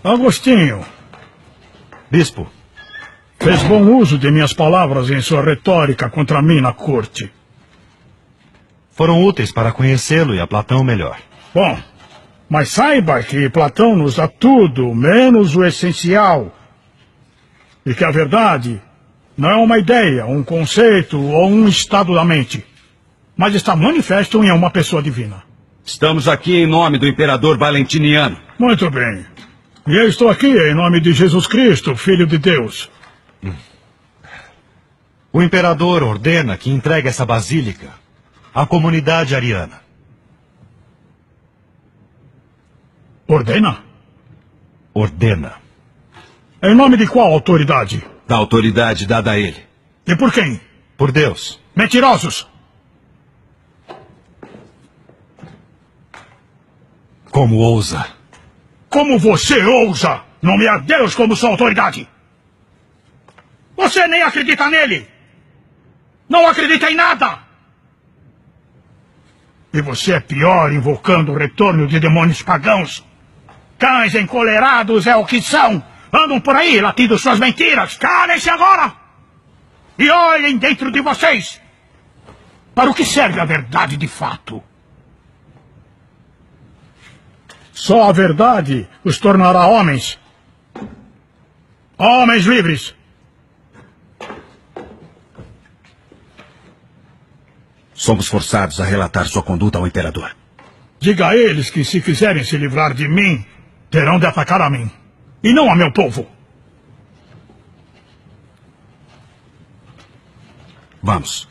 Agostinho. Bispo. Fez bom uso de minhas palavras em sua retórica contra mim na corte. Foram úteis para conhecê-lo e a Platão melhor. Bom, mas saiba que Platão nos dá tudo, menos o essencial. E que a verdade não é uma ideia, um conceito ou um estado da mente, mas está manifesto em uma pessoa divina. Estamos aqui em nome do imperador Valentiniano. Muito bem. E eu estou aqui em nome de Jesus Cristo, Filho de Deus. O imperador ordena que entregue essa basílica à comunidade ariana. Ordena? Ordena. Em nome de qual autoridade? Da autoridade dada a ele. E por quem? Por Deus. Mentirosos! Como ousa? Como você ousa nomear Deus como sua autoridade? Você nem acredita nele! Não acredita em nada! E você é pior invocando o retorno de demônios pagãos. Cães encolerados é o que são. Andam por aí latindo suas mentiras. Calem-se agora! E olhem dentro de vocês. Para o que serve a verdade de fato? Só a verdade os tornará homens. Homens livres. Somos forçados a relatar sua conduta ao imperador. Diga a eles que, se quiserem se livrar de mim, terão de atacar a mim, e não a meu povo. Vamos.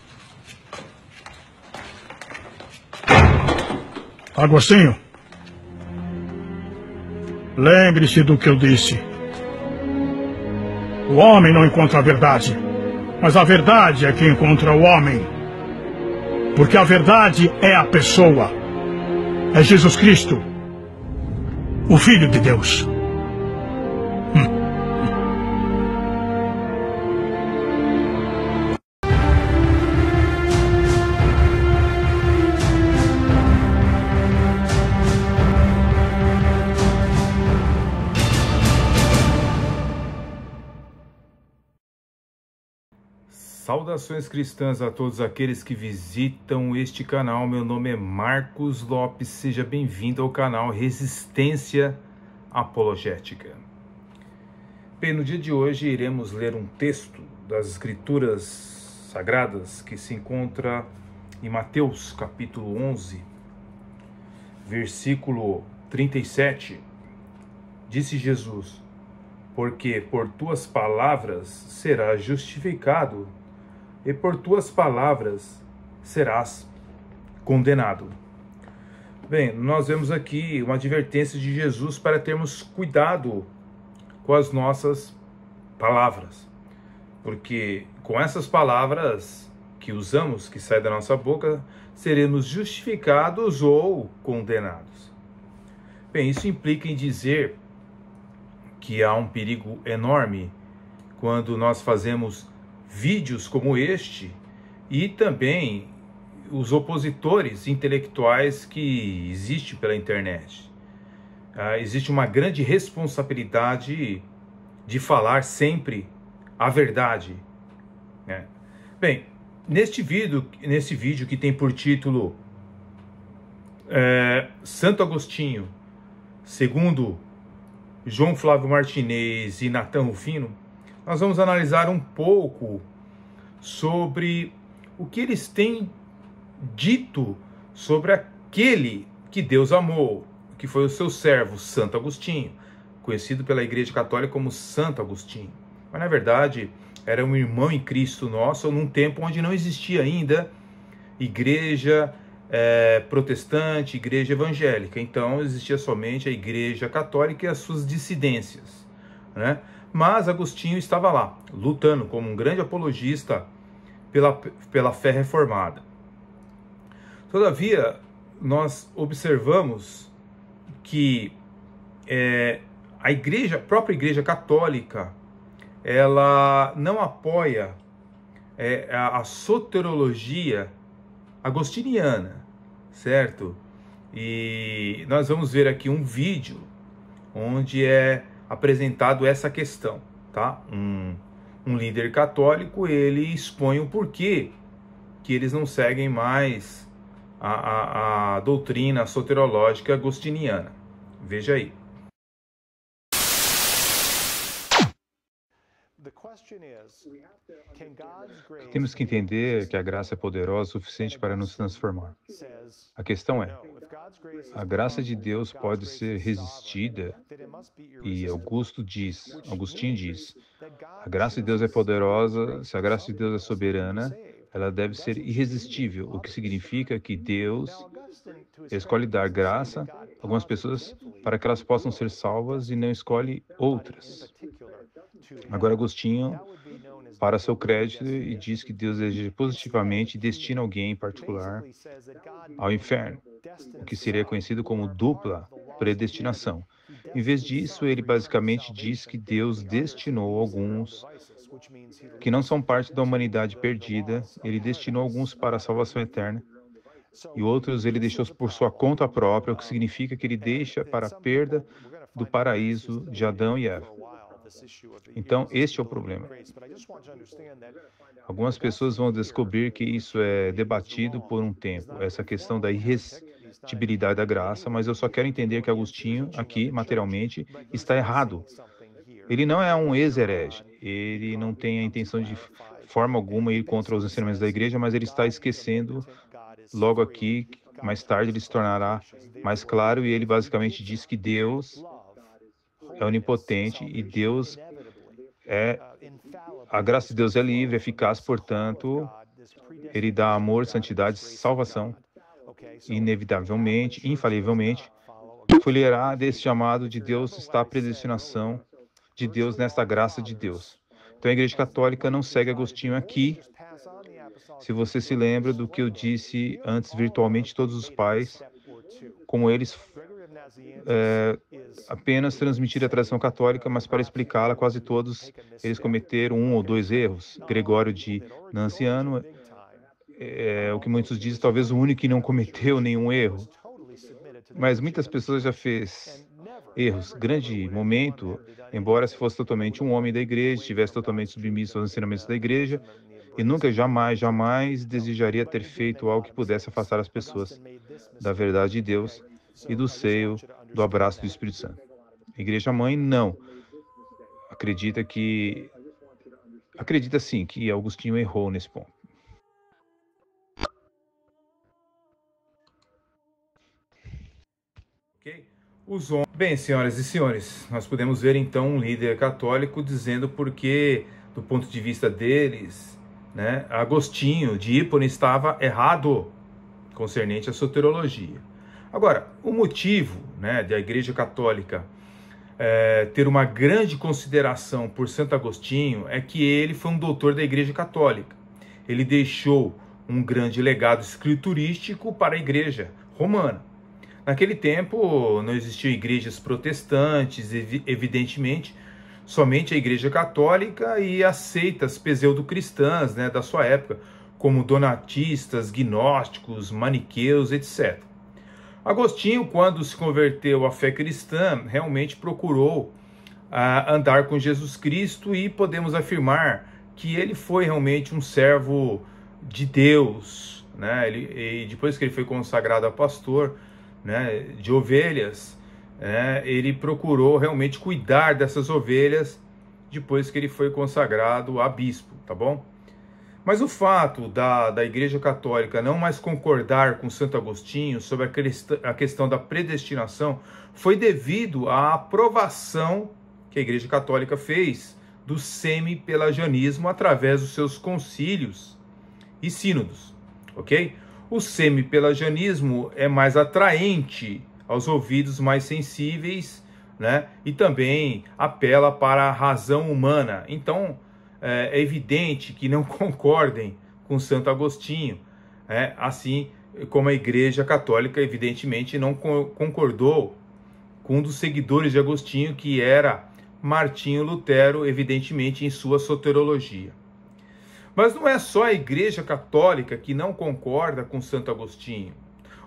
Agostinho, lembre-se do que eu disse. O homem não encontra a verdade, mas a verdade é que encontra o homem. Porque a verdade é a pessoa. É Jesus Cristo, o Filho de Deus. Saudações cristãs a todos aqueles que visitam este canal. Meu nome é Marcos Lopes, seja bem-vindo ao canal Resistência Apologética. Bem, no dia de hoje iremos ler um texto das Escrituras Sagradas que se encontra em Mateus capítulo 11, versículo 37. Disse Jesus: porque por tuas palavras serás justificado, e por tuas palavras serás condenado. Bem, nós vemos aqui uma advertência de Jesus para termos cuidado com as nossas palavras, porque com essas palavras que usamos, que saem da nossa boca, seremos justificados ou condenados. Bem, isso implica em dizer que há um perigo enorme quando nós fazemos vídeos como este e também os opositores intelectuais que existem pela internet. Existe uma grande responsabilidade de falar sempre a verdade, né? Bem, nesse vídeo que tem por título Santo Agostinho, segundo João Flávio Martinez e Natan Rufino, nós vamos analisar um pouco sobre o que eles têm dito sobre aquele que Deus amou, que foi o seu servo, Santo Agostinho, conhecido pela Igreja Católica como Santo Agostinho. Mas, na verdade, era um irmão em Cristo nosso, num tempo onde não existia ainda igreja protestante, igreja evangélica. Então, existia somente a Igreja Católica e as suas dissidências, né? Mas Agostinho estava lá, lutando como um grande apologista pela fé reformada. Todavia, nós observamos que a própria Igreja Católica, ela não apoia a soteriologia agostiniana, certo? E nós vamos ver aqui um vídeo onde é apresentado essa questão, tá? Um líder católico, ele expõe o porquê que eles não seguem mais a doutrina soterológica agostiniana. Veja aí. Temos que entender que a graça é poderosa o suficiente para nos transformar. A questão é, a graça de Deus pode ser resistida? E Agostinho diz, a graça de Deus é poderosa, se a graça de Deus é soberana, ela deve ser irresistível, o que significa que Deus escolhe dar graça a algumas pessoas para que elas possam ser salvas e não escolhe outras. Agora, Agostinho, para seu crédito, e diz que Deus deseja positivamente e destina alguém em particular ao inferno, o que seria conhecido como dupla predestinação. Em vez disso, ele basicamente diz que Deus destinou alguns que não são parte da humanidade perdida, ele destinou alguns para a salvação eterna, e outros ele deixou por sua conta própria, o que significa que ele deixa para a perda do paraíso de Adão e Eva. Então, este é o problema. Algumas pessoas vão descobrir que isso é debatido por um tempo, essa questão da irresistibilidade da graça, mas eu só quero entender que Agostinho, aqui, materialmente, está errado. Ele não é um ex-herege, ele não tem a intenção de forma alguma ir contra os ensinamentos da igreja, mas ele está esquecendo, logo aqui, mais tarde ele se tornará mais claro, e ele basicamente diz que Deus é onipotente e Deus a graça de Deus é livre, eficaz, portanto, ele dá amor, santidade, salvação, inevitavelmente, infalivelmente, fluirá desse chamado de Deus está a predestinação de Deus nesta graça de Deus. Então a Igreja Católica não segue Agostinho aqui. Se você se lembra do que eu disse antes, virtualmente todos os pais, como eles apenas transmitir a tradição católica, mas para explicá-la, quase todos eles cometeram um ou dois erros. Gregório de Nanciano o que muitos dizem, talvez o único que não cometeu nenhum erro. Mas muitas pessoas já fez erros. Grande momento, embora se fosse totalmente um homem da igreja, estivesse totalmente submisso aos ensinamentos da igreja, e nunca, jamais desejaria ter feito algo que pudesse afastar as pessoas da verdade de Deus e do seio do abraço do Espírito Santo. A Igreja Mãe não. Acredita sim que Agostinho errou nesse ponto. Bem, senhoras e senhores, nós podemos ver então um líder católico dizendo porque, do ponto de vista deles, Agostinho de Hipona estava errado concernente à soterologia. Agora, o motivo da Igreja Católica ter uma grande consideração por Santo Agostinho é que ele foi um doutor da Igreja Católica. Ele deixou um grande legado escriturístico para a Igreja Romana. Naquele tempo não existiam igrejas protestantes, evidentemente, somente a Igreja Católica e as seitas pseudo-cristãs da sua época, como donatistas, gnósticos, maniqueus, etc. Agostinho, quando se converteu à fé cristã, realmente procurou andar com Jesus Cristo e podemos afirmar que ele foi realmente um servo de Deus. E depois que ele foi consagrado a pastor de ovelhas, ele procurou realmente cuidar dessas ovelhas depois que ele foi consagrado a bispo, tá bom? Mas o fato da Igreja Católica não mais concordar com Santo Agostinho sobre a questão da predestinação foi devido à aprovação que a Igreja Católica fez do semi-pelagianismo através dos seus concílios e sínodos, ok? O semi-pelagianismo é mais atraente aos ouvidos mais sensíveis, e também apela para a razão humana. Então, é evidente que não concordem com Santo Agostinho, assim como a Igreja Católica, evidentemente, não concordou com um dos seguidores de Agostinho, que era Martinho Lutero, evidentemente, em sua soterologia. Mas não é só a Igreja Católica que não concorda com Santo Agostinho.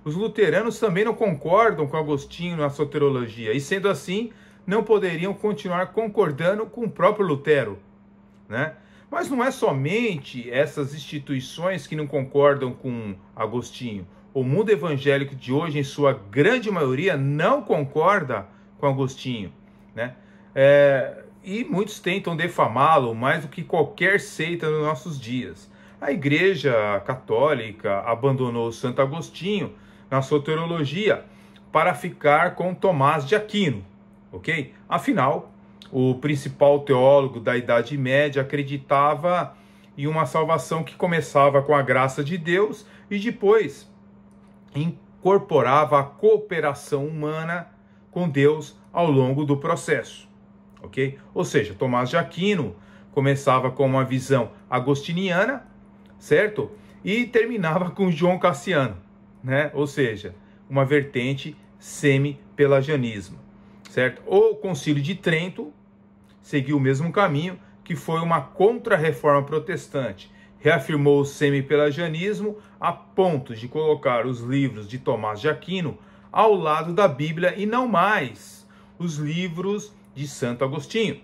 Os luteranos também não concordam com Agostinho na soterologia, e sendo assim, não poderiam continuar concordando com o próprio Lutero, né? Mas não é somente essas instituições que não concordam com Agostinho. O mundo evangélico de hoje, em sua grande maioria, não concorda com Agostinho, né? E muitos tentam defamá-lo mais do que qualquer seita nos nossos dias. A Igreja Católica abandonou Santo Agostinho na sua teologia para ficar com Tomás de Aquino, ok? Afinal, o principal teólogo da Idade Média acreditava em uma salvação que começava com a graça de Deus e depois incorporava a cooperação humana com Deus ao longo do processo, ok? Ou seja, Tomás de Aquino começava com uma visão agostiniana, certo? E terminava com João Cassiano, né? Ou seja, uma vertente semi-pelagianismo, certo? O Concílio de Trento seguiu o mesmo caminho, que foi uma contra-reforma protestante. Reafirmou o semi-pelagianismo a ponto de colocar os livros de Tomás de Aquino ao lado da Bíblia e não mais os livros de Santo Agostinho.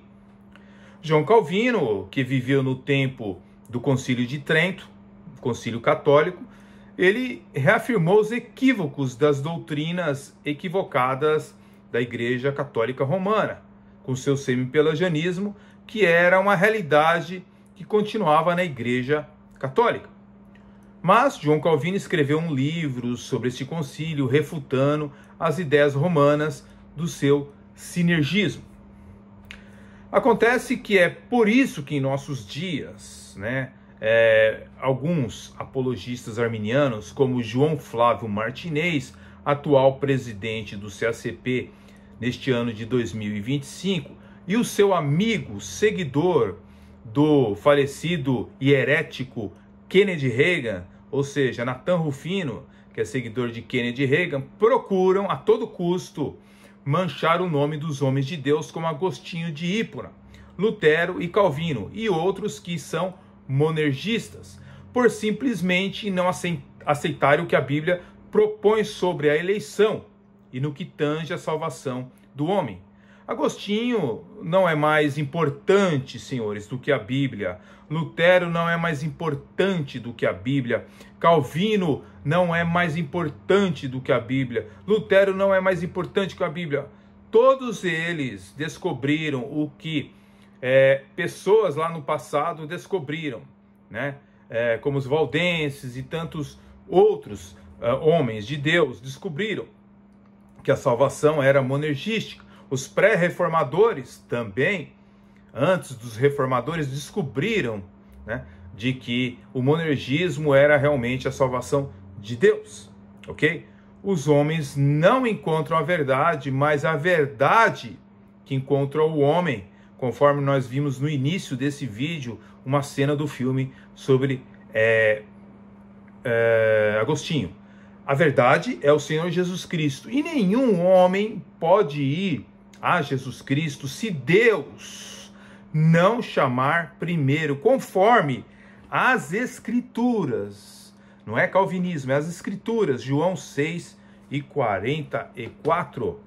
João Calvino, que viveu no tempo do Concílio de Trento, Concílio Católico, ele reafirmou os equívocos das doutrinas equivocadas da Igreja Católica Romana, com seu semi-pelagianismo, que era uma realidade que continuava na Igreja Católica. Mas João Calvino escreveu um livro sobre este concílio, refutando as ideias romanas do seu sinergismo. Acontece que é por isso que em nossos dias, né, alguns apologistas arminianos, como João Flávio Martinez, atual presidente do CACP neste ano de 2025, e o seu amigo, seguidor do falecido e herético Kennedy Reagan, ou seja, Nathan Rufino, que é seguidor de Kennedy Reagan, procuram a todo custo manchar o nome dos homens de Deus como Agostinho de Hipona, Lutero e Calvino e outros que são monergistas, por simplesmente não aceitarem o que a Bíblia propõe sobre a eleição e no que tange a salvação do homem. Agostinho não é mais importante, senhores, do que a Bíblia. Lutero não é mais importante do que a Bíblia. Calvino não é mais importante do que a Bíblia. Lutero não é mais importante que a Bíblia. Todos eles descobriram o que pessoas lá no passado descobriram, né? Como os valdenses e tantos outros homens de Deus descobriram que a salvação era monergística. Os pré-reformadores também, antes dos reformadores, descobriram, né, de que o monergismo era realmente a salvação de Deus, ok? Os homens não encontram a verdade, mas a verdade que encontra o homem, conforme nós vimos no início desse vídeo, uma cena do filme sobre Agostinho. A verdade é o Senhor Jesus Cristo, e nenhum homem pode ir a Jesus Cristo se Deus não chamar primeiro, conforme as Escrituras. Não é calvinismo, é as Escrituras. João 6:44.